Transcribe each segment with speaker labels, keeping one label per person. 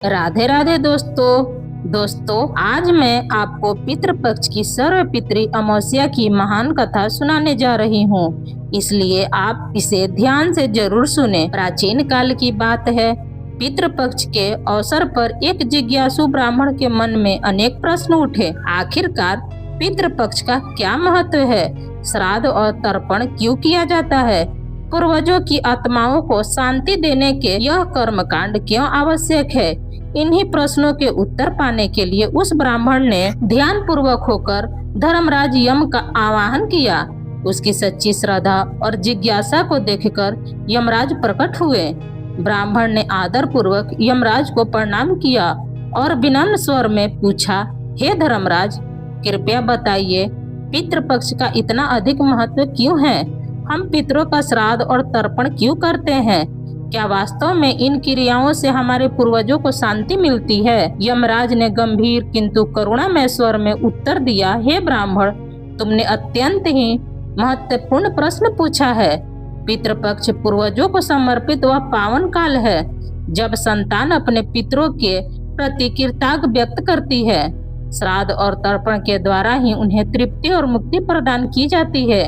Speaker 1: राधे राधे दोस्तों आज मैं आपको पितृपक्ष की सर्वपितृ अमावस्या की महान कथा सुनाने जा रही हूँ, इसलिए आप इसे ध्यान से जरूर सुने। प्राचीन काल की बात है। पितृपक्ष के अवसर पर एक जिज्ञासु ब्राह्मण के मन में अनेक प्रश्न उठे। आखिरकार पितृपक्ष का क्या महत्व है? श्राद्ध और तर्पण क्यों किया जाता है? पूर्वजों की आत्माओं को शांति देने के यह कर्मकांड क्यों आवश्यक है? इन्हीं प्रश्नों के उत्तर पाने के लिए उस ब्राह्मण ने ध्यान पूर्वक होकर धर्मराज यम का आवाहन किया। उसकी सच्ची श्रद्धा और जिज्ञासा को देखकर यमराज प्रकट हुए। ब्राह्मण ने आदर पूर्वक यमराज को प्रणाम किया और विनम्र स्वर में पूछा, हे धर्मराज, कृपया बताइए, पितृपक्ष का इतना अधिक महत्व क्यों है? हम पितरों का श्राद्ध और तर्पण क्यों करते हैं? क्या वास्तव में इन क्रियाओं से हमारे पूर्वजों को शांति मिलती है? यमराज ने गंभीर किंतु करुणामय स्वर में उत्तर दिया, हे ब्राह्मण, तुमने अत्यंत ही महत्वपूर्ण प्रश्न पूछा है। पितृपक्ष पूर्वजों को समर्पित वह पावन काल है जब संतान अपने पितरों के प्रति कृतज्ञता व्यक्त करती है। श्राद्ध और तर्पण के द्वारा ही उन्हें तृप्ति और मुक्ति प्रदान की जाती है।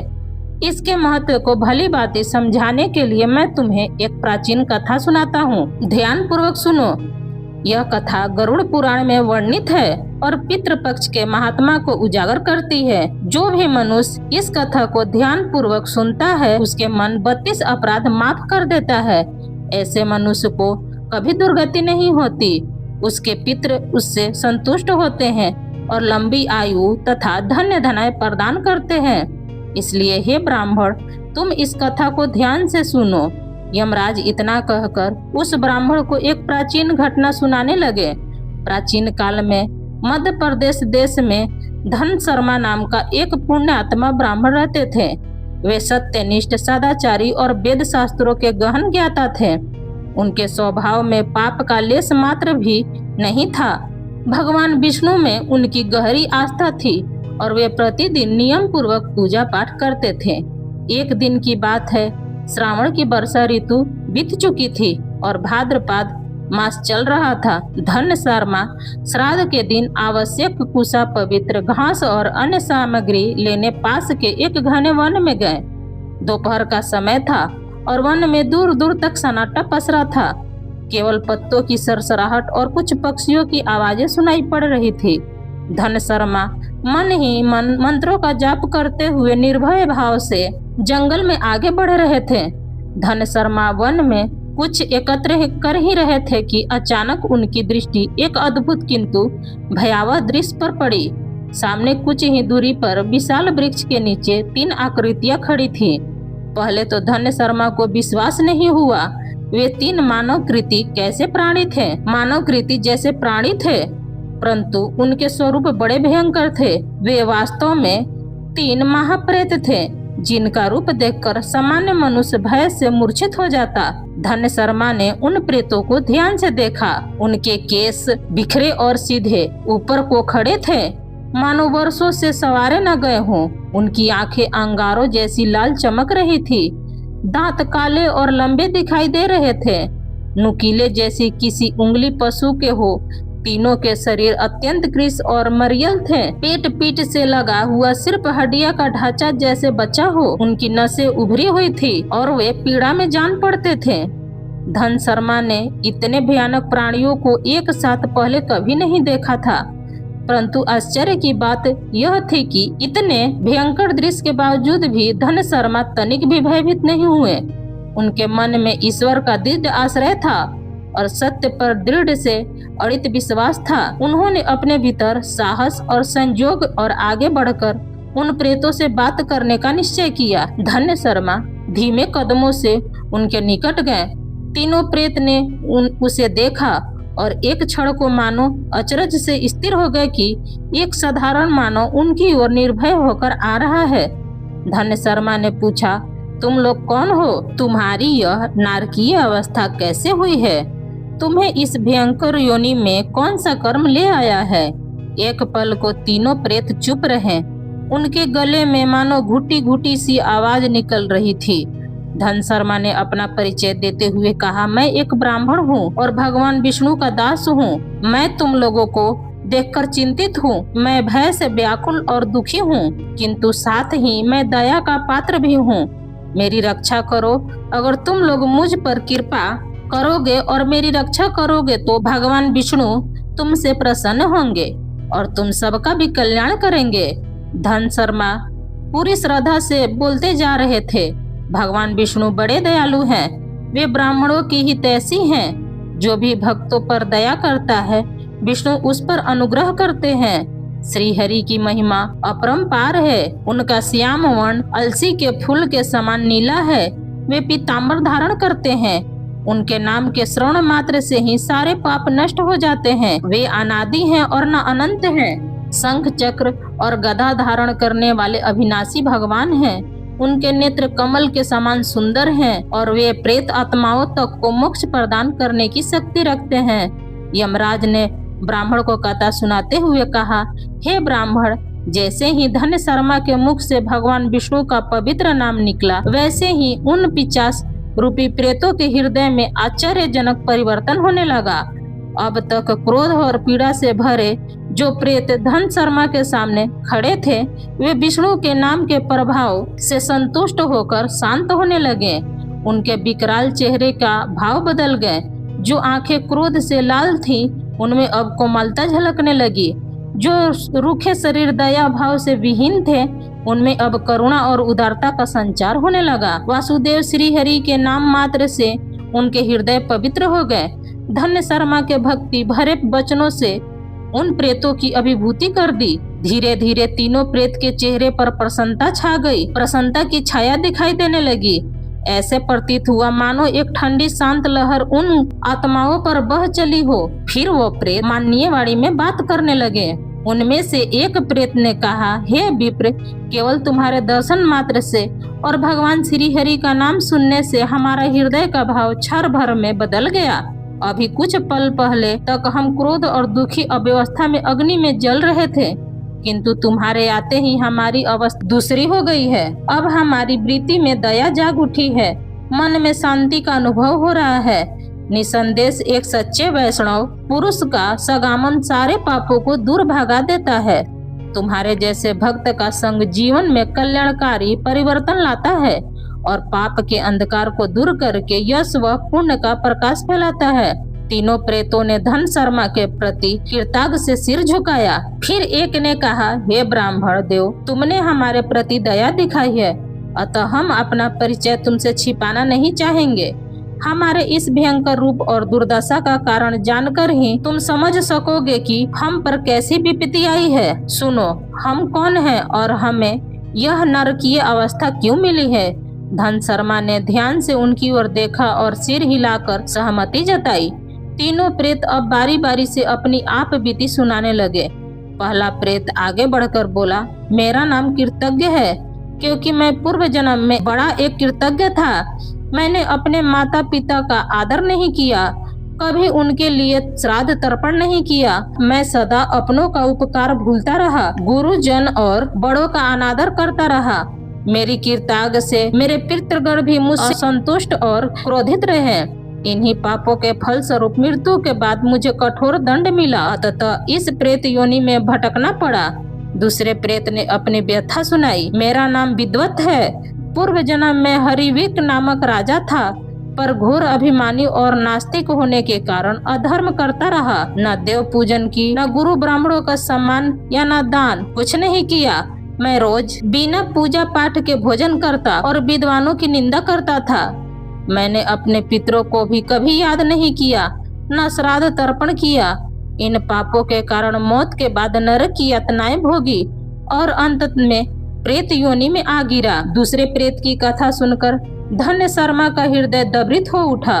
Speaker 1: इसके महत्व को भली भांति समझाने के लिए मैं तुम्हें एक प्राचीन कथा सुनाता हूँ। ध्यान पूर्वक सुनो। यह कथा गरुड़ पुराण में वर्णित है और पितृपक्ष के महात्मा को उजागर करती है। जो भी मनुष्य इस कथा को ध्यान पूर्वक सुनता है, उसके मन 32 अपराध माफ कर देता है। ऐसे मनुष्य को कभी दुर्गति नहीं होती। उसके पितृ उससे संतुष्ट होते हैं और लंबी आयु तथा धन्य धनाय प्रदान करते हैं। इसलिए हे ब्राह्मण, तुम इस कथा को ध्यान से सुनो। यमराज इतना कहकर उस ब्राह्मण को एक प्राचीन घटना सुनाने लगे। प्राचीन काल में मध्य प्रदेश देश में धन शर्मा नाम का एक पुण्यात्मा ब्राह्मण रहते थे। वे सत्यनिष्ठ, सदाचारी और वेद शास्त्रों के गहन ज्ञाता थे। उनके स्वभाव में पाप का लेश मात्र भी नहीं था। भगवान विष्णु में उनकी गहरी आस्था थी और वे प्रतिदिन नियम पूर्वक पूजा पाठ करते थे। एक दिन की बात है, श्रावण की वर्षा ऋतु बीत चुकी थी और भाद्रपद मास चल रहा था। धन शर्मा श्राद्ध के दिन आवश्यक कुशा, पवित्र घास और अन्य सामग्री लेने पास के एक घने वन में गए। दोपहर का समय था और वन में दूर दूर तक सन्नाटा पसरा था। केवल पत्तों की सरसराहट और कुछ पक्षियों की आवाजें सुनाई पड़ रही थी। धन शर्मा मन ही मन मंत्रों का जाप करते हुए निर्भय भाव से जंगल में आगे बढ़ रहे थे। धन शर्मा वन में कुछ एकत्र कर ही रहे थे कि अचानक उनकी दृष्टि एक अद्भुत किंतु भयावह दृश्य पर पड़ी। सामने कुछ ही दूरी पर विशाल वृक्ष के नीचे 3 आकृतियां खड़ी थीं। पहले तो धन शर्मा को विश्वास नहीं हुआ। वे 3 मानवकृति कैसे प्राणी थे? मानवकृति जैसे प्राणी थे, परंतु उनके स्वरूप बड़े भयंकर थे। वे वास्तव में 3 महाप्रेत थे, जिनका रूप देखकर सामान्य मनुष्य भय से मूर्छित हो जाता। धन शर्मा ने उन प्रेतों को ध्यान से देखा। उनके केस बिखरे और सीधे ऊपर को खड़े थे, मानो वर्षों से संवारे न गए हों। उनकी आंखें अंगारों जैसी लाल चमक रही थी। दांत काले और लंबे दिखाई दे रहे थे, नुकीले जैसी किसी उंगली पशु के हो। तीनों के शरीर अत्यंत कृश और मरियल थे। पेट पीठ से लगा हुआ सिर्फ हड्डियां का ढांचा जैसे बचा हो। उनकी नसें उभरी हुई थी और वे पीड़ा में जान पड़ते थे। धन शर्मा ने इतने भयानक प्राणियों को एक साथ पहले कभी नहीं देखा था, परंतु आश्चर्य की बात यह थी कि इतने भयंकर दृश्य के बावजूद भी धन शर्मा तनिक भी भयभीत नहीं हुए। उनके मन में ईश्वर का दिव्य आश्रय था और सत्य पर दृढ़ से अड़ित विश्वास था। उन्होंने अपने भीतर साहस और संयोग और आगे बढ़कर उन प्रेतों से बात करने का निश्चय किया। धन्य शर्मा धीमे कदमों से उनके निकट गए। तीनों प्रेत ने उसे देखा और एक क्षण को मानो अचरज से स्थिर हो गए कि एक साधारण मानव उनकी ओर निर्भय होकर आ रहा है। धन्य शर्मा ने पूछा, तुम लोग कौन हो? तुम्हारी यह नारकीय अवस्था कैसे हुई है? तुम्हें इस भयंकर योनि में कौन सा कर्म ले आया है? एक पल को तीनों प्रेत चुप रहे। उनके गले में मानो घुटी घुटी सी आवाज निकल रही थी। धन शर्मा ने अपना परिचय देते हुए कहा, मैं एक ब्राह्मण हूँ और भगवान विष्णु का दास हूँ। मैं तुम लोगों को देखकर चिंतित हूँ। मैं भय से व्याकुल और दुखी हूँ, किंतु साथ ही मैं दया का पात्र भी हूँ। मेरी रक्षा करो। अगर तुम लोग मुझ पर कृपा करोगे और मेरी रक्षा करोगे तो भगवान विष्णु तुमसे प्रसन्न होंगे और तुम सबका भी कल्याण करेंगे। धन शर्मा पूरी श्रद्धा से बोलते जा रहे थे, भगवान विष्णु बड़े दयालु हैं। वे ब्राह्मणों की ही तैसी हैं। जो भी भक्तों पर दया करता है विष्णु उस पर अनुग्रह करते हैं। श्री हरि की महिमा अपरंपार है। उनका श्याम वर्ण अलसी के फूल के समान नीला है। वे पीताम्बर धारण करते हैं। उनके नाम के श्रवण मात्र से ही सारे पाप नष्ट हो जाते हैं। वे अनादि हैं और न अनंत हैं। शंख चक्र और गदा धारण करने वाले अविनाशी भगवान हैं। उनके नेत्र कमल के समान सुंदर हैं और वे प्रेत आत्माओं तक को मोक्ष प्रदान करने की शक्ति रखते हैं। यमराज ने ब्राह्मण को कथा सुनाते हुए कहा, हे ब्राह्मण, जैसे ही धन शर्मा के मुख से भगवान विष्णु का पवित्र नाम निकला, वैसे ही उन 50 रूपी प्रेतों के हृदय में आश्चर्यजनक परिवर्तन होने लगा। अब तक क्रोध और पीड़ा से भरे जो प्रेत धन शर्मा के सामने खड़े थे, वे विष्णु के नाम के प्रभाव से संतुष्ट होकर शांत होने लगे। उनके विकराल चेहरे का भाव बदल गए। जो आंखें क्रोध से लाल थीं, उनमें अब कोमलता झलकने लगी। जो रूखे शरीर दया भाव से विहीन थे, उनमें अब करुणा और उदारता का संचार होने लगा। वासुदेव श्री हरि के नाम मात्र से उनके हृदय पवित्र हो गए। धन्य शर्मा के भक्ति भरे वचनों से उन प्रेतों की अभिभूति कर दी। धीरे धीरे तीनों प्रेत के चेहरे पर प्रसन्नता छा गई। प्रसन्नता की छाया दिखाई देने लगी। ऐसे प्रतीत हुआ मानो एक ठंडी शांत लहर उन आत्माओं पर बह चली हो। फिर वो प्रेत माननीय वाणी में बात करने लगे। उनमें से एक प्रेत ने कहा, हे विप्र, केवल तुम्हारे दर्शन मात्र से और भगवान श्री हरि का नाम सुनने से हमारा हृदय का भाव क्षण भर में बदल गया। अभी कुछ पल पहले तक हम क्रोध और दुखी अव्यवस्था में अग्नि में जल रहे थे, किंतु तुम्हारे आते ही हमारी अवस्था दूसरी हो गई है। अब हमारी वृत्ति में दया जाग उठी है। मन में शांति का अनुभव हो रहा है। निसंदेश एक सच्चे वैष्णव पुरुष का सगामन सारे पापों को दूर भगा देता है। तुम्हारे जैसे भक्त का संग जीवन में कल्याणकारी परिवर्तन लाता है और पाप के अंधकार को दूर करके यश व पुण्य का प्रकाश फैलाता है। तीनों प्रेतों ने धन शर्मा के प्रति कृतज्ञ से सिर झुकाया। फिर एक ने कहा, हे ब्राह्मण देव, तुमने हमारे प्रति दया दिखाई है, अतः हम अपना परिचय तुमसे छिपाना नहीं चाहेंगे। हमारे इस भयंकर रूप और दुर्दशा का कारण जानकर ही तुम समझ सकोगे कि हम पर कैसी विपत्ति आई है। सुनो, हम कौन हैं और हमें यह नरकीय अवस्था क्यों मिली है। धन शर्मा ने ध्यान से उनकी ओर देखा और सिर हिलाकर सहमति जताई। तीनों प्रेत अब बारी बारी से अपनी आप बीती सुनाने लगे। पहला प्रेत आगे बढ़कर बोला, मेरा नाम कृतज्ञ है, क्योंकि मैं पूर्व जन्म में बड़ा एक कृतज्ञ था। मैंने अपने माता पिता का आदर नहीं किया, कभी उनके लिए श्राद्ध तर्पण नहीं किया। मैं सदा अपनों का उपकार भूलता रहा, गुरुजन और बड़ों का अनादर करता रहा। मेरी कृतज्ञ से मेरे पितृगण भी मुझसे संतुष्ट और क्रोधित रहे। इन्हीं पापों के फल स्वरूप मृत्यु के बाद मुझे कठोर दंड मिला, अतः इस प्रेत योनि में भटकना पड़ा। दूसरे प्रेत ने अपनी व्यथा सुनाई। मेरा नाम विद्वत है। पूर्व जन्म में हरिविक नामक राजा था, पर घोर अभिमानी और नास्तिक होने के कारण अधर्म करता रहा। न देव पूजन की, न गुरु ब्राह्मणों का सम्मान या न दान, कुछ नहीं किया। मैं रोज बिना पूजा पाठ के भोजन करता और विद्वानों की निंदा करता था। मैंने अपने पितरों को भी कभी याद नहीं किया, न श्राद्ध तर्पण किया। इन पापों के कारण मौत के बाद नरक की यातनाएं भोगी और अंत में प्रेत योनि में आ गिरा। दूसरे प्रेत की कथा सुनकर धन्य शर्मा का हृदय द्रवित हो उठा।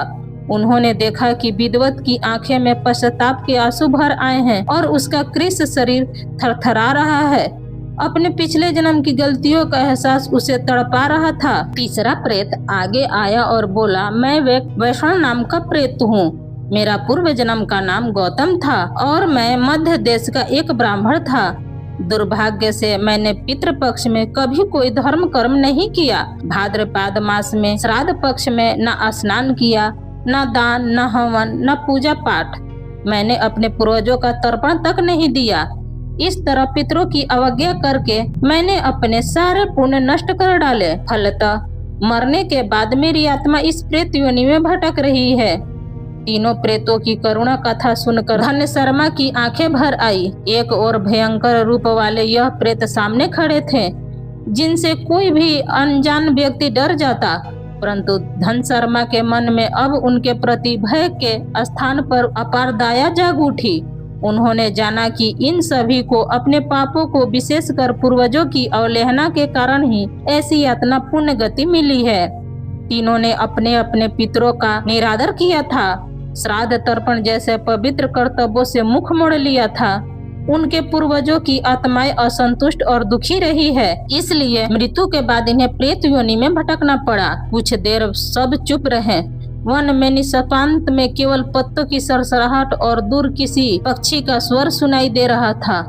Speaker 1: उन्होंने देखा कि विद्वत की आंखें में पश्चाताप के आंसू भर आए हैं और उसका कृश शरीर थरथरा रहा है। अपने पिछले जन्म की गलतियों का एहसास उसे तड़पा रहा था। तीसरा प्रेत आगे आया और बोला, मैं वैष्णव नाम का प्रेत हूँ। मेरा पूर्व जन्म का नाम गौतम था और मैं मध्य देश का एक ब्राह्मण था। दुर्भाग्य से मैंने पितृपक्ष में कभी कोई धर्म कर्म नहीं किया। भाद्रपद मास में श्राद्ध पक्ष में न स्नान किया, न दान, न हवन, न पूजा पाठ। मैंने अपने पूर्वजों का तर्पण तक नहीं दिया। इस तरह पितरों की अवज्ञा करके मैंने अपने सारे पुण्य नष्ट कर डाले। फलतः मरने के बाद मेरी आत्मा इस प्रेत योनि में भटक रही है। तीनों प्रेतों की करुणा कथा सुनकर धन्य शर्मा की आंखें भर आई। एक और भयंकर रूप वाले यह प्रेत सामने खड़े थे, जिनसे कोई भी अनजान व्यक्ति डर जाता। परंतु धन शर्मा के मन में अब उनके प्रति भय के स्थान पर अपार दया जाग उठी। उन्होंने जाना कि इन सभी को अपने पापों को, विशेषकर पूर्वजों की अवहेलना के कारण ही ऐसी यातना पुण्य गति मिली है। तीनों ने अपने अपने पितरों का निरादर किया था, श्राद्ध तर्पण जैसे पवित्र कर्तव्यों से मुख मोड़ लिया था। उनके पूर्वजों की आत्माएं असंतुष्ट और दुखी रही है, इसलिए मृत्यु के बाद इन्हें प्रेत योनि में भटकना पड़ा। कुछ देर सब चुप रहे। वन में निशांत में केवल पत्तों की सरसराहट और दूर किसी पक्षी का स्वर सुनाई दे रहा था।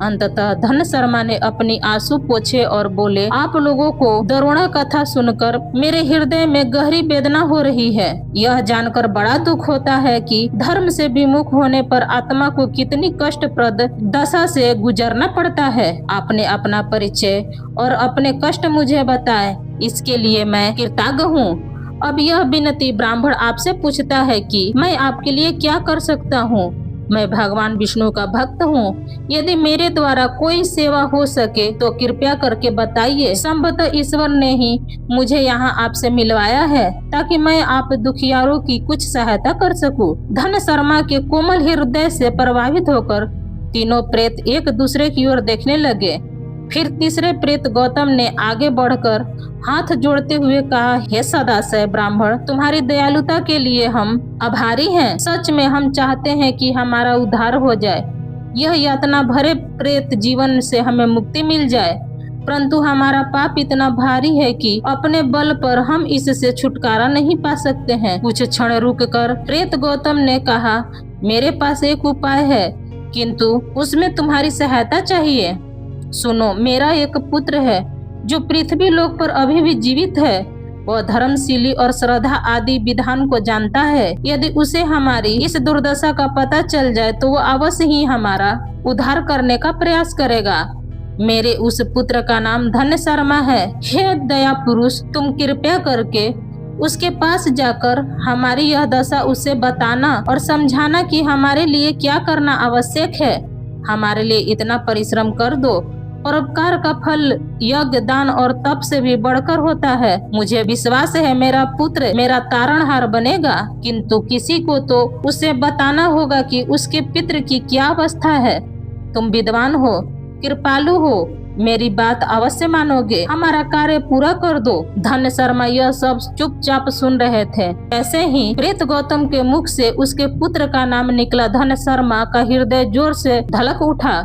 Speaker 1: अंततः धन शर्मा ने अपनी आंसू पोंछे और बोले, आप लोगों को दरुणा कथा सुनकर मेरे हृदय में गहरी वेदना हो रही है। यह जानकर बड़ा दुख होता है कि धर्म से विमुख होने पर आत्मा को कितनी कष्टप्रद दशा से गुजरना पड़ता है। आपने अपना परिचय और अपने कष्ट मुझे बताए, इसके लिए मैं कृतज्ञ हूँ। अब यह विनती ब्राह्मण आपसे पूछता है कि मैं आपके लिए क्या कर सकता हूँ। मैं भगवान विष्णु का भक्त हूँ। यदि मेरे द्वारा कोई सेवा हो सके तो कृपया करके बताइए। संभवतः ईश्वर ने ही मुझे यहाँ आपसे मिलवाया है ताकि मैं आप दुखियारों की कुछ सहायता कर सकूं। धन शर्मा के कोमल हृदय से प्रभावित होकर तीनों प्रेत एक दूसरे की ओर देखने लगे। फिर तीसरे प्रेत गौतम ने आगे बढ़कर हाथ जोड़ते हुए कहा, हे सदाशय ब्राह्मण, तुम्हारी दयालुता के लिए हम आभारी हैं। सच में हम चाहते हैं कि हमारा उद्धार हो जाए, यह यातना भरे प्रेत जीवन से हमें मुक्ति मिल जाए। परंतु हमारा पाप इतना भारी है कि अपने बल पर हम इससे छुटकारा नहीं पा सकते हैं। कुछ क्षण रुककर प्रेत गौतम ने कहा, मेरे पास एक उपाय है, किंतु उसमें तुम्हारी सहायता चाहिए। सुनो, मेरा एक पुत्र है जो पृथ्वी लोक पर अभी भी जीवित है। वह धर्मशीली और श्रद्धा आदि विधान को जानता है। यदि उसे हमारी इस दुर्दशा का पता चल जाए तो वो अवश्य ही हमारा उद्धार करने का प्रयास करेगा। मेरे उस पुत्र का नाम धन्य शर्मा है। हे दया पुरुष, तुम कृपया करके उसके पास जाकर हमारी यह दशा उसे बताना और समझाना कि हमारे लिए क्या करना आवश्यक है। हमारे लिए इतना परिश्रम कर दो। परोपकार का फल यज्ञ, दान और तप से भी बढ़कर होता है। मुझे विश्वास है मेरा पुत्र मेरा तारणहार बनेगा, किंतु किसी को तो उसे बताना होगा कि उसके पितृ की क्या अवस्था है। तुम विद्वान हो, कृपालु हो, मेरी बात अवश्य मानोगे। हमारा कार्य पूरा कर दो। धन्य शर्मा यह सब चुपचाप सुन रहे थे। ऐसे ही प्रेत गौतम के मुख से उसके पुत्र का नाम निकला। धन्य शर्मा का हृदय जोर से धड़क उठा।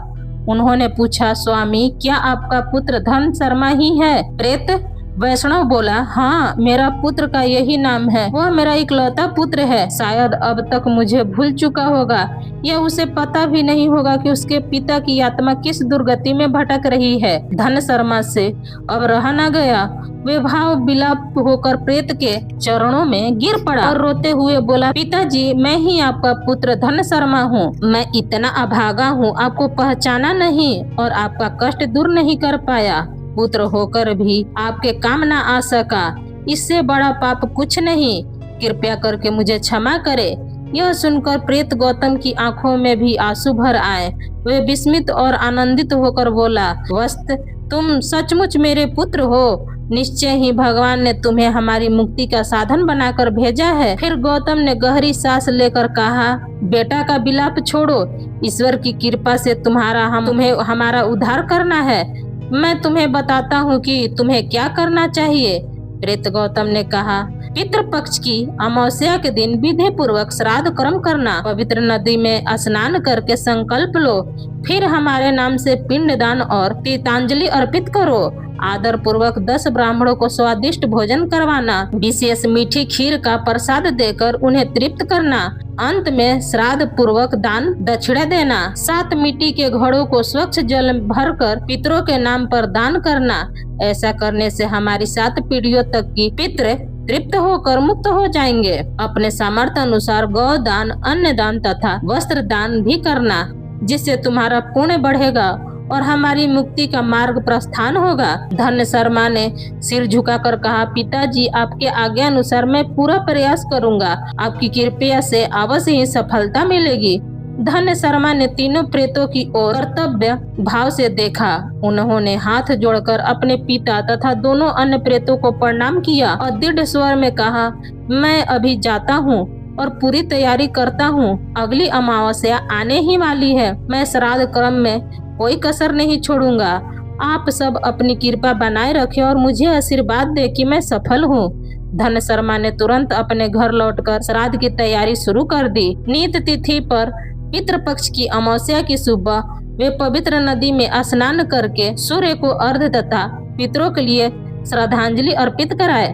Speaker 1: उन्होंने पूछा, स्वामी, क्या आपका पुत्र धन शर्मा ही है? प्रेत वैष्णव बोला, हाँ, मेरा पुत्र का यही नाम है। वह मेरा इकलौता पुत्र है। शायद अब तक मुझे भूल चुका होगा या उसे पता भी नहीं होगा कि उसके पिता की आत्मा किस दुर्गति में भटक रही है। धन शर्मा से अब रहा न गया। वे भाव विलाप होकर प्रेत के चरणों में गिर पड़ा और रोते हुए बोला, पिताजी, मैं ही आपका पुत्र धन शर्मा हूँ। मैं इतना अभागा हूँ, आपको पहचाना नहीं और आपका कष्ट दूर नहीं कर पाया। पुत्र होकर भी आपके काम न आ सका, इससे बड़ा पाप कुछ नहीं। कृपया करके मुझे क्षमा करे। यह सुनकर प्रेत गौतम की आंखों में भी आंसू भर आए। वे विस्मित और आनंदित होकर बोला, वस्त, तुम सचमुच मेरे पुत्र हो। निश्चय ही भगवान ने तुम्हें हमारी मुक्ति का साधन बनाकर भेजा है। फिर गौतम ने गहरी सांस लेकर कहा, बेटा का विलाप छोड़ो। ईश्वर की कृपा से तुम्हें हमारा उद्धार करना है। मैं तुम्हें बताता हूँ कि तुम्हें क्या करना चाहिए। प्रेत गौतम ने कहा, पितृपक्ष की अमावस्या के दिन विधि पूर्वक श्राद्ध कर्म करना। पवित्र नदी में स्नान करके संकल्प लो। फिर हमारे नाम से पिंडदान और तीर्थांजलि अर्पित करो। आदर पूर्वक 10 ब्राह्मणों को स्वादिष्ट भोजन करवाना, विशेष मीठी खीर का प्रसाद देकर उन्हें तृप्त करना, अंत में श्राद्ध पूर्वक दान दक्षिणा देना, 7 मिट्टी के घड़ों को स्वच्छ जल भरकर पितरों के नाम पर दान करना। ऐसा करने से हमारी 7 पीढ़ियों तक की पितृ तृप्त होकर मुक्त हो जाएंगे। अपने सामर्थ्य अनुसार गौ दान, अन्न दान तथा वस्त्र दान भी करना, जिससे तुम्हारा पुण्य बढ़ेगा और हमारी मुक्ति का मार्ग प्रस्थान होगा। धन्य शर्मा ने सिर झुकाकर कहा, पिताजी आपके आज्ञा अनुसार मैं पूरा प्रयास करूंगा, आपकी कृपा से अवश्य ही सफलता मिलेगी। धन्य शर्मा ने तीनों प्रेतों की ओर कर्तव्य भाव से देखा। उन्होंने हाथ जोड़कर अपने पिता तथा दोनों अन्य प्रेतों को प्रणाम किया और दृढ़ स्वर में कहा, मैं अभी जाता हूँ और पूरी तैयारी करता हूँ। अगली अमावस्या आने ही वाली है। मैं श्राद्ध क्रम में कोई कसर नहीं छोड़ूंगा। आप सब अपनी कृपा बनाए रखें और मुझे आशीर्वाद दे कि मैं सफल हूँ। धन्य शर्मा ने तुरंत अपने घर लौटकर श्राद्ध की तैयारी शुरू कर दी। नियत तिथि पर पितृपक्ष की अमावस्या की सुबह वे पवित्र नदी में स्नान करके सूर्य को अर्घ्य तथा पितरों के लिए श्रद्धांजलि अर्पित कराए।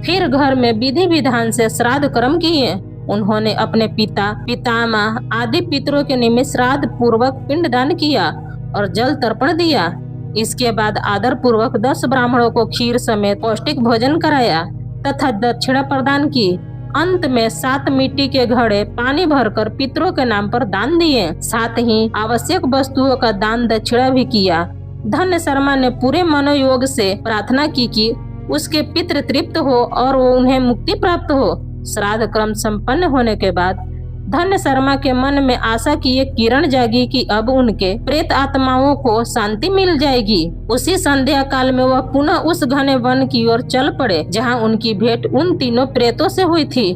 Speaker 1: फिर घर में विधि विधान से श्राद्ध कर्म किए। उन्होंने अपने पिता, पितामह आदि पितरों के निमित्त श्राद्ध पूर्वक पिंडदान किया और जल तर्पण दिया। इसके बाद आदर पूर्वक 10 ब्राह्मणों को खीर समेत पौष्टिक भोजन कराया तथा दक्षिणा प्रदान की। अंत में 7 मिट्टी के घड़े पानी भरकर पितरों के नाम पर दान दिए। साथ ही आवश्यक वस्तुओं का दान दक्षिणा भी किया। धन्य शर्मा ने पूरे मनोयोग से प्रार्थना की कि उसके पितृ तृप्त हो और वो उन्हें मुक्ति प्राप्त हो। श्राद्ध क्रम संपन्न होने के बाद धन्य शर्मा के मन में आशा की एक किरण जागी कि अब उनके प्रेत आत्माओं को शांति मिल जाएगी। उसी संध्या काल में वह पुनः उस घने वन की ओर चल पड़े जहां उनकी भेंट उन तीनों प्रेतों से हुई थी।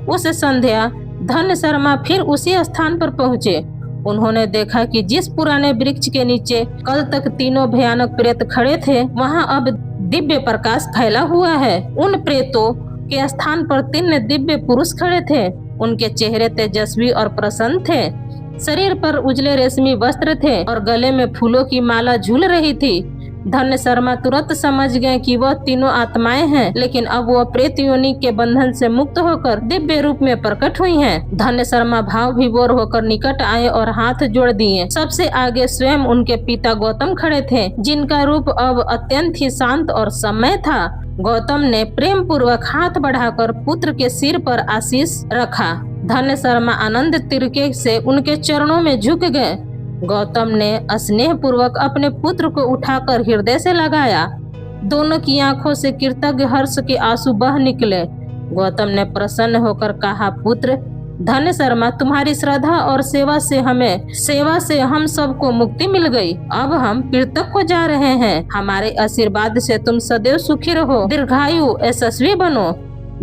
Speaker 1: उस संध्या धन्य शर्मा फिर उसी स्थान पर पहुँचे। उन्होंने देखा कि जिस पुराने वृक्ष के नीचे कल तक तीनों भयानक प्रेत खड़े थे, वहाँ अब दिव्य प्रकाश फैला हुआ है। उन प्रेतों के स्थान पर 3 दिव्य पुरुष खड़े थे। उनके चेहरे तेजस्वी और प्रसन्न थे। शरीर पर उजले रेशमी वस्त्र थे और गले में फूलों की माला झूल रही थी। धन्य शर्मा तुरंत समझ गए कि वह तीनों आत्माएं हैं, लेकिन अब वह प्रेत योनि के बंधन से मुक्त होकर दिव्य रूप में प्रकट हुई हैं। धन्य शर्मा भाव विभोर होकर निकट आए और हाथ जोड़ दिए। सबसे आगे स्वयं उनके पिता गौतम खड़े थे, जिनका रूप अब अत्यंत ही शांत और सम्य था। गौतम ने प्रेम पूर्वक हाथ बढ़ाकर पुत्र के सिर पर आशीष रखा। धन्य शर्मा आनंद तिरके से उनके चरणों में झुक गए। गौतम ने स्नेह पूर्वक अपने पुत्र को उठाकर हृदय से लगाया। दोनों की आंखों से कृतज्ञ हर्ष के आंसू बह निकले। गौतम ने प्रसन्न होकर कहा, पुत्र धन्य शर्मा, तुम्हारी श्रद्धा और सेवा से हम सबको मुक्ति मिल गई। अब हम पृथक को जा रहे हैं। हमारे आशीर्वाद से तुम सदैव सुखी रहो, दीर्घायु यशस्वी बनो।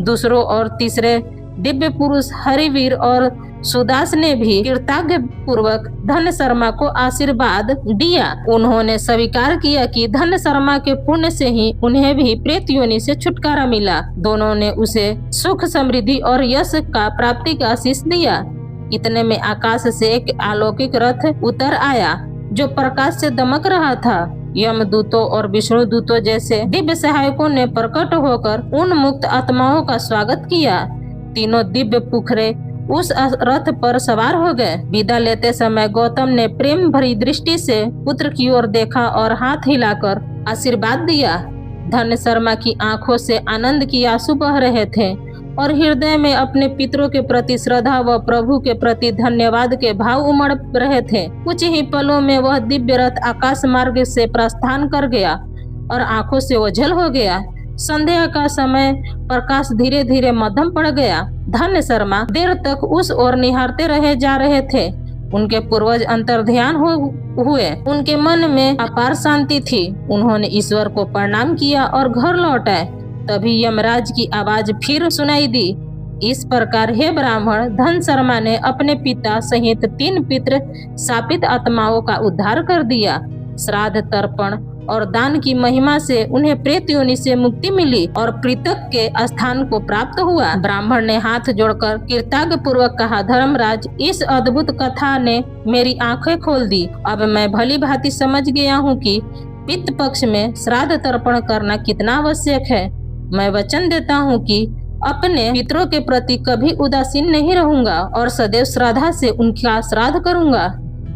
Speaker 1: दूसरों और तीसरे दिव्य पुरुष हरिवीर और सुदास ने भी कृतज्ञ पूर्वक धन्य शर्मा को आशीर्वाद दिया। उन्होंने स्वीकार किया कि धन्य शर्मा के पुण्य से ही उन्हें भी प्रेत योनि से छुटकारा मिला। दोनों ने उसे सुख, समृद्धि और यश का प्राप्ति का आशीष दिया। इतने में आकाश से एक अलौकिक रथ उतर आया जो प्रकाश से दमक रहा था। यमदूतों और विष्णु दूतों जैसे दिव्य सहायकों ने प्रकट होकर उन मुक्त आत्माओं का स्वागत किया। तीनों दिव्य पुखरे उस रथ पर सवार हो गए। विदा लेते समय गौतम ने प्रेम भरी दृष्टि से पुत्र की ओर देखा और हाथ हिलाकर आशीर्वाद दिया। धन्य शर्मा की आंखों से आनंद की आंसू बह रहे थे और हृदय में अपने पितरों के प्रति श्रद्धा व प्रभु के प्रति धन्यवाद के भाव उमड़ रहे थे। कुछ ही पलों में वह दिव्य रथ आकाश मार्ग से प्रस्थान कर गया और आंखों से ओझल हो गया। संध्या का समय प्रकाश धीरे धीरे मध्यम पड़ गया। धन्य शर्मा देर तक उस ओर निहारते रहे जा रहे थे। उनके पूर्वज अंतर्ध्यान हुए। उनके मन में अपार शांति थी। उन्होंने ईश्वर को प्रणाम किया और घर लौट आए। तभी यमराज की आवाज फिर सुनाई दी। इस प्रकार हे ब्राह्मण, धन्य शर्मा ने अपने पिता सहित 3 पितृ शापित आत्माओं का उद्धार कर दिया। श्राद्ध, तर्पण और दान की महिमा से उन्हें प्रेत योनि से मुक्ति मिली और पृथक के स्थान को प्राप्त हुआ। ब्राह्मण ने हाथ जोड़कर कृतज्ञ पूर्वक कहा, धर्मराज, इस अद्भुत कथा ने मेरी आंखें खोल दी। अब मैं भली भांति समझ गया हूँ कि पितृ पक्ष में श्राद्ध तर्पण करना कितना आवश्यक है। मैं वचन देता हूँ कि अपने पितरों के प्रति कभी उदासीन नहीं रहूंगा और सदैव श्रद्धा से उनका श्राद्ध करूंगा।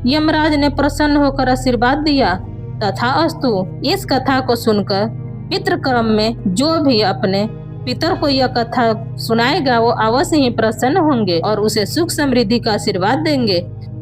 Speaker 1: यमराज ने प्रसन्न होकर आशीर्वाद दिया। तथास्तु। इस कथा को सुनकर पितृक्रम में जो भी अपने पितर को यह कथा सुनाएगा वो अवश्य ही प्रसन्न होंगे और उसे सुख समृद्धि का आशीर्वाद देंगे।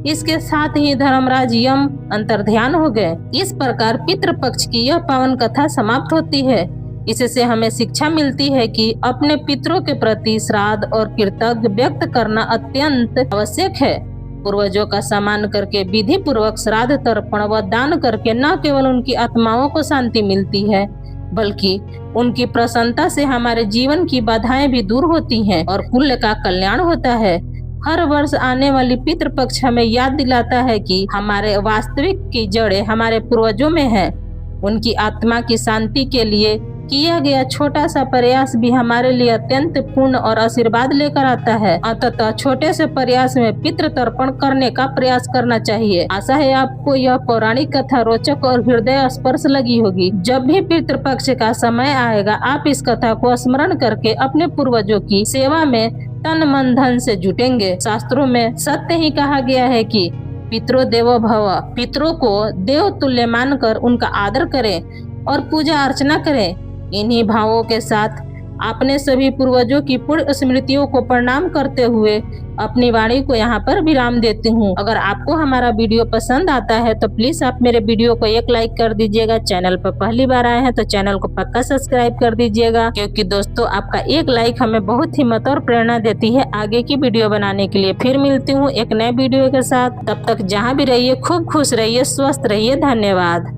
Speaker 1: इसके साथ ही धर्मराज यम अंतर्ध्यान हो गए। इस प्रकार पितृपक्ष की यह पावन कथा समाप्त होती है। इससे हमें शिक्षा मिलती है कि अपने पितरों के प्रति श्राद्ध और कृतज्ञ व्यक्त करना अत्यंत आवश्यक है। पूर्वजों का सम्मान करके विधि पूर्वक श्राद्ध तर्पण व दान करके न केवल उनकी आत्माओं को शांति मिलती है बल्कि उनकी प्रसन्नता से हमारे जीवन की बाधाएं भी दूर होती हैं और कुल का कल्याण होता है। हर वर्ष आने वाली पितृपक्ष हमें याद दिलाता है कि हमारे वास्तविक की जड़ें हमारे पूर्वजों में है। उनकी आत्मा की शांति के लिए किया गया छोटा सा प्रयास भी हमारे लिए अत्यंत पूर्ण और आशीर्वाद लेकर आता है। अतः छोटे से प्रयास में पितृ तर्पण करने का प्रयास करना चाहिए। आशा है आपको यह पौराणिक कथा रोचक और हृदय स्पर्श लगी होगी। जब भी पितृपक्ष का समय आएगा आप इस कथा को स्मरण करके अपने पूर्वजों की सेवा में तन मन धन से जुटेंगे। शास्त्रों में सत्य ही कहा गया है कि पितरो देवो भव। पितरों को देव तुल्य मानकर उनका आदर करें और पूजा अर्चना करें। इन्हीं भावों के साथ अपने सभी पूर्वजों की पुण्य स्मृतियों को प्रणाम करते हुए अपनी वाणी को यहाँ पर विराम देती हूँ। अगर आपको हमारा वीडियो पसंद आता है तो प्लीज आप मेरे वीडियो को एक लाइक कर दीजिएगा। चैनल पर पहली बार आए हैं तो चैनल को पक्का सब्सक्राइब कर दीजिएगा, क्योंकि दोस्तों आपका एक लाइक हमें बहुत हिम्मत और प्रेरणा देती है आगे की वीडियो बनाने के लिए। फिर मिलती हूँ एक नए वीडियो के साथ। तब तक जहाँ भी रहिए खूब खुश रहिए, स्वस्थ रहिए। धन्यवाद।